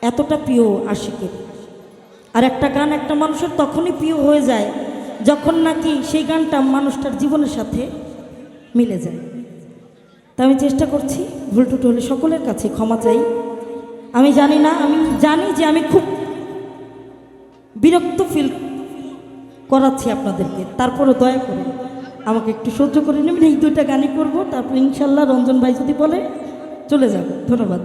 এতটা প্রিয় আশিকের। আর একটা গান একটা মানুষের তখনই প্রিয় হয়ে যায় যখন নাকি সেই গানটা মানুষটার জীবনের সাথে মিলে যায়। তা আমি চেষ্টা করছি, ভুল টুটো হলে সকলের কাছে ক্ষমা চাই। আমি জানি না, আমি জানি যে আমি খুব বিরক্ত ফিল করাচ্ছি আপনাদেরকে, তারপরে দয়া করে আমাকে একটু সহ্য করে নেবেন। এই দুইটা গানই করবো, তারপর ইনশাল্লাহ রঞ্জন ভাই যদি বলে চলে যাব। ধন্যবাদ।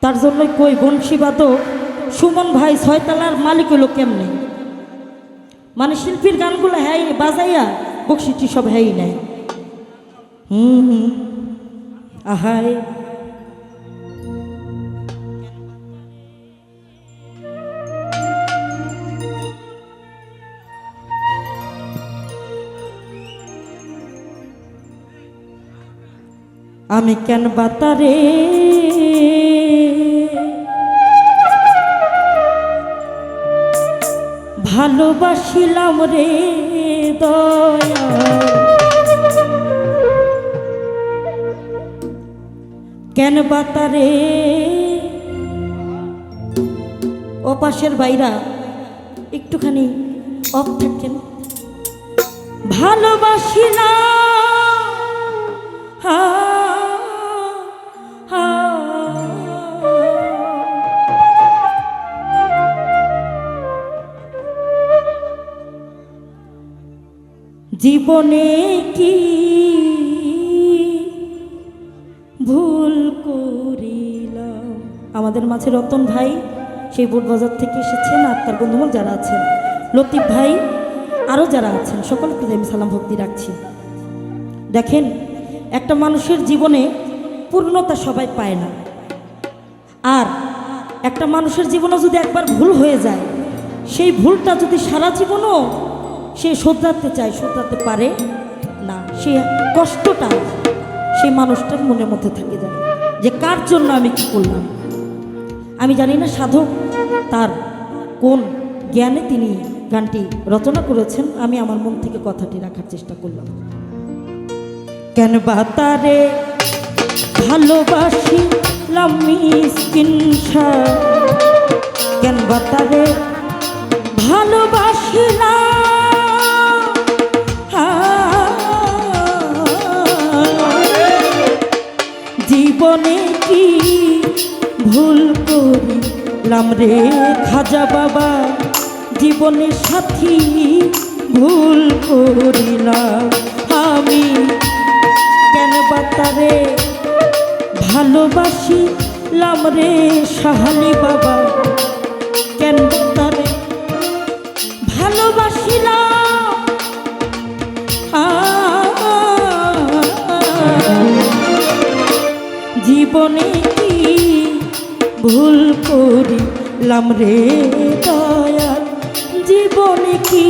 তার জন্যই কই বংশীবাদক সুমন ভাই ছয়তলার মালিক হলো কেমনে, মানে শিল্পীর গানগুলো হ্যাঁ বাজাইয়া বকশিটি সব হ্যাঁ নেয়। আহায় আমি কেন বাতারে ভালোবাসিলাম রে দয়া, কেন বাতারে। ও পাশের বাইরা একটুখানি অফ থাকেন। ভালোবাসিলাম জীবনে কি ভুল করিলাম। আমাদের মাঝে রতন ভাই সেই বোটবাজার থেকে এসেছেন, আর তার বন্ধুবান্ধব যারা আছেন, লতিফ ভাই, আরও যারা আছেন, সকলকে আমি সালাম ভক্তি রাখছি। দেখেন, একটা মানুষের জীবনে পূর্ণতা সবাই পায় না, আর একটা মানুষের জীবনে যদি একবার ভুল হয়ে যায়, সেই ভুলটা যদি সারা জীবনও সে শোধরাতে চায়, শোধরাতে পারে না। সে কষ্টটা সেই মানুষটার মনের মধ্যে থেকে যায় যে কার জন্য আমি কি করলাম। আমি জানি না সাধক তার কোন জ্ঞানে তিনি গানটি রচনা করেছেন, আমি আমার মন থেকে কথাটি রাখার চেষ্টা করলাম। কেন বা তারে ভালোবাসিলাম মিসকিন সা, কেন বা তারে ভালোবাসিলাম, জীবনে কি ভুল করিলাম রে খাজা বাবা, জীবনের সাথী ভুল করিলাম আমি। কেন বাতারে ভালোবাসিলাম রে সাহালি বাবা, কেন বাতারে ভালোবাসিলাম, জীবনে কি ভুল করিলাম রে দয়াল, জীবনে কি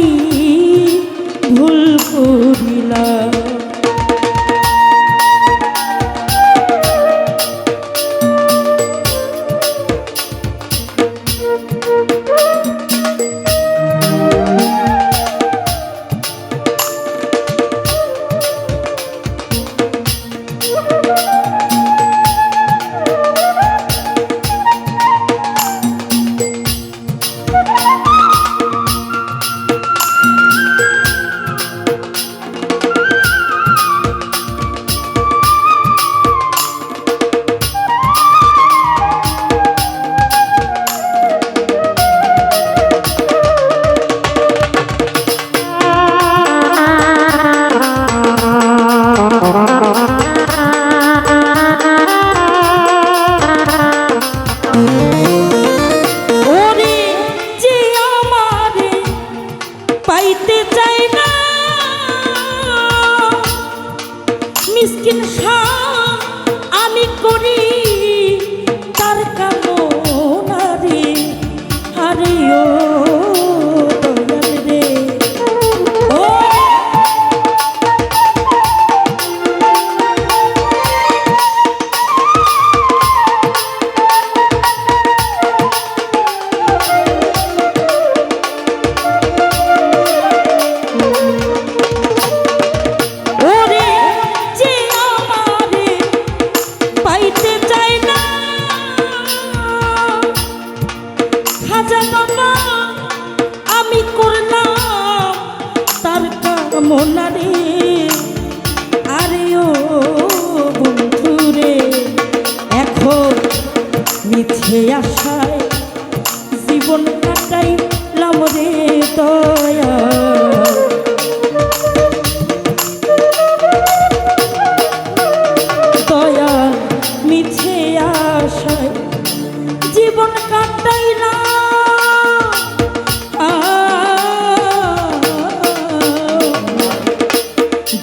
ভুল করিলাম। মিসকিন আমি করি তার কামনা রে, আরে ও দয়াল রে, ও আমি করলাম তার কামনা রে, আরে ও বন্ধু রে, এখন মিছে আশায় জীবন কাটাইলাম রে দয়া, দয়া মিছে আশায় জীবন কাটাইলাম,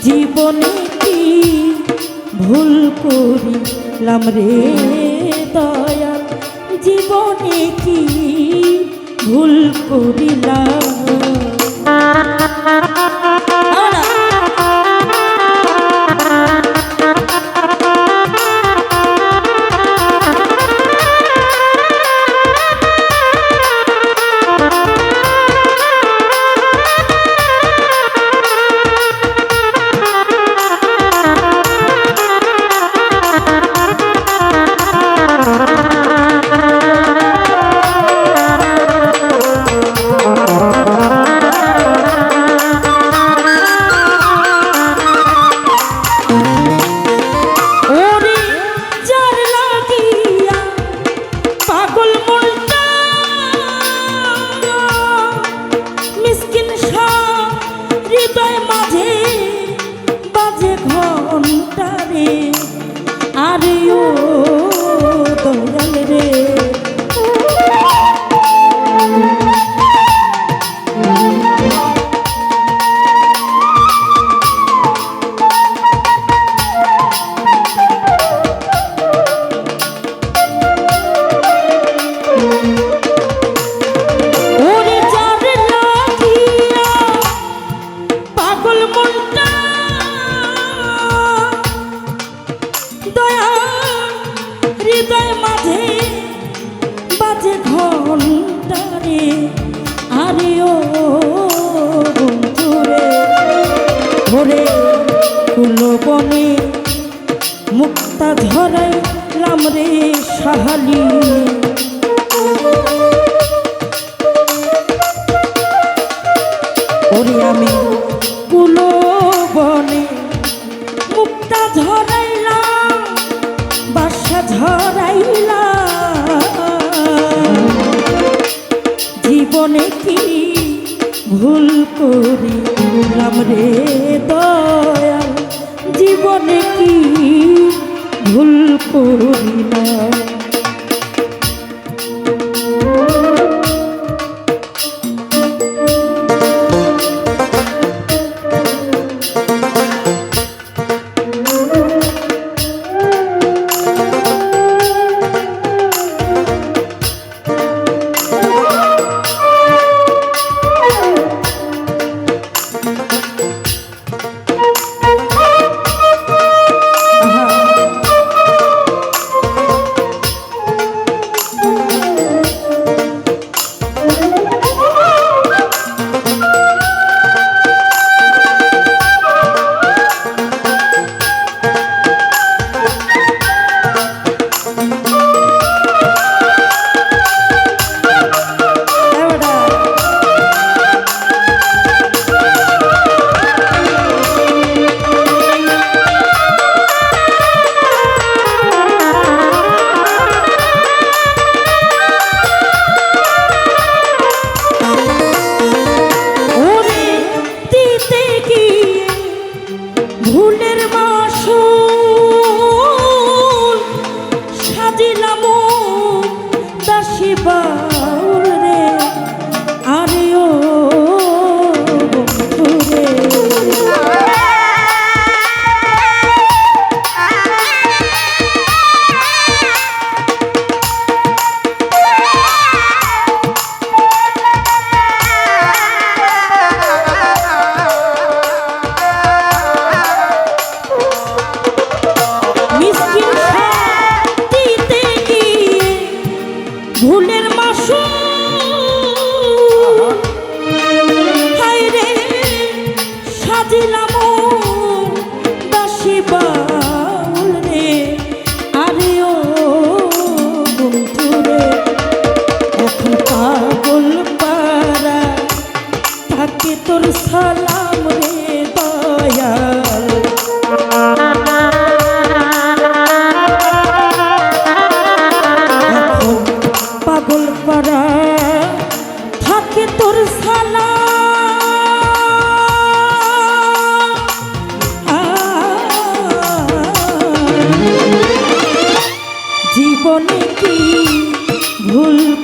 জীবনে কি ভুল করিলাম রে দয়াল, জীবনে কি ভুল করিলাম। আরে ও দয়াল রে, ওরে যার লাগিয়া পাগল মনটা দয়া হৃদয় মাঝে বাজে ঘন্টা রে, আরে ও বন্ধু রে, ওরে কুলো বনে মুক্তা ধরাইলাম রে সাহালি, ওরে আমি কুলো বনে মুক্তা ধরাইলাম, বাসা ঝরাইলাম, জীবনে কি ভুল করিলাম রে দয়াল, জীবনে কি ভুল করিলাম।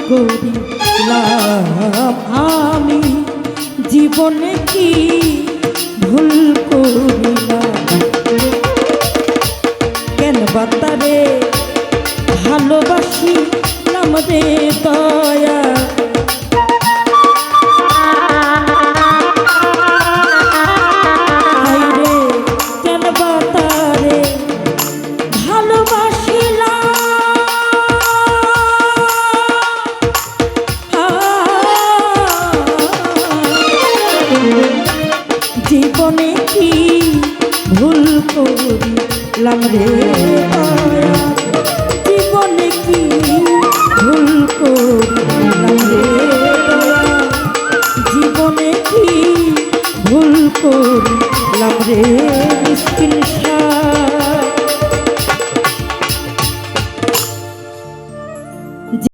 করিলাম আমি, জীবনে কি ভুল করিলাম, কেন বাতারে ভালোবাসিলাম রে দয়া, হায়রে কেন বাতারে ভালোবাসিলাম, জীবনে কি ভুল করিলাম রে দয়া, জীবনে কি ভুল করিলাম রে দয়া, জীবনে কি ভুল করিলাম রে।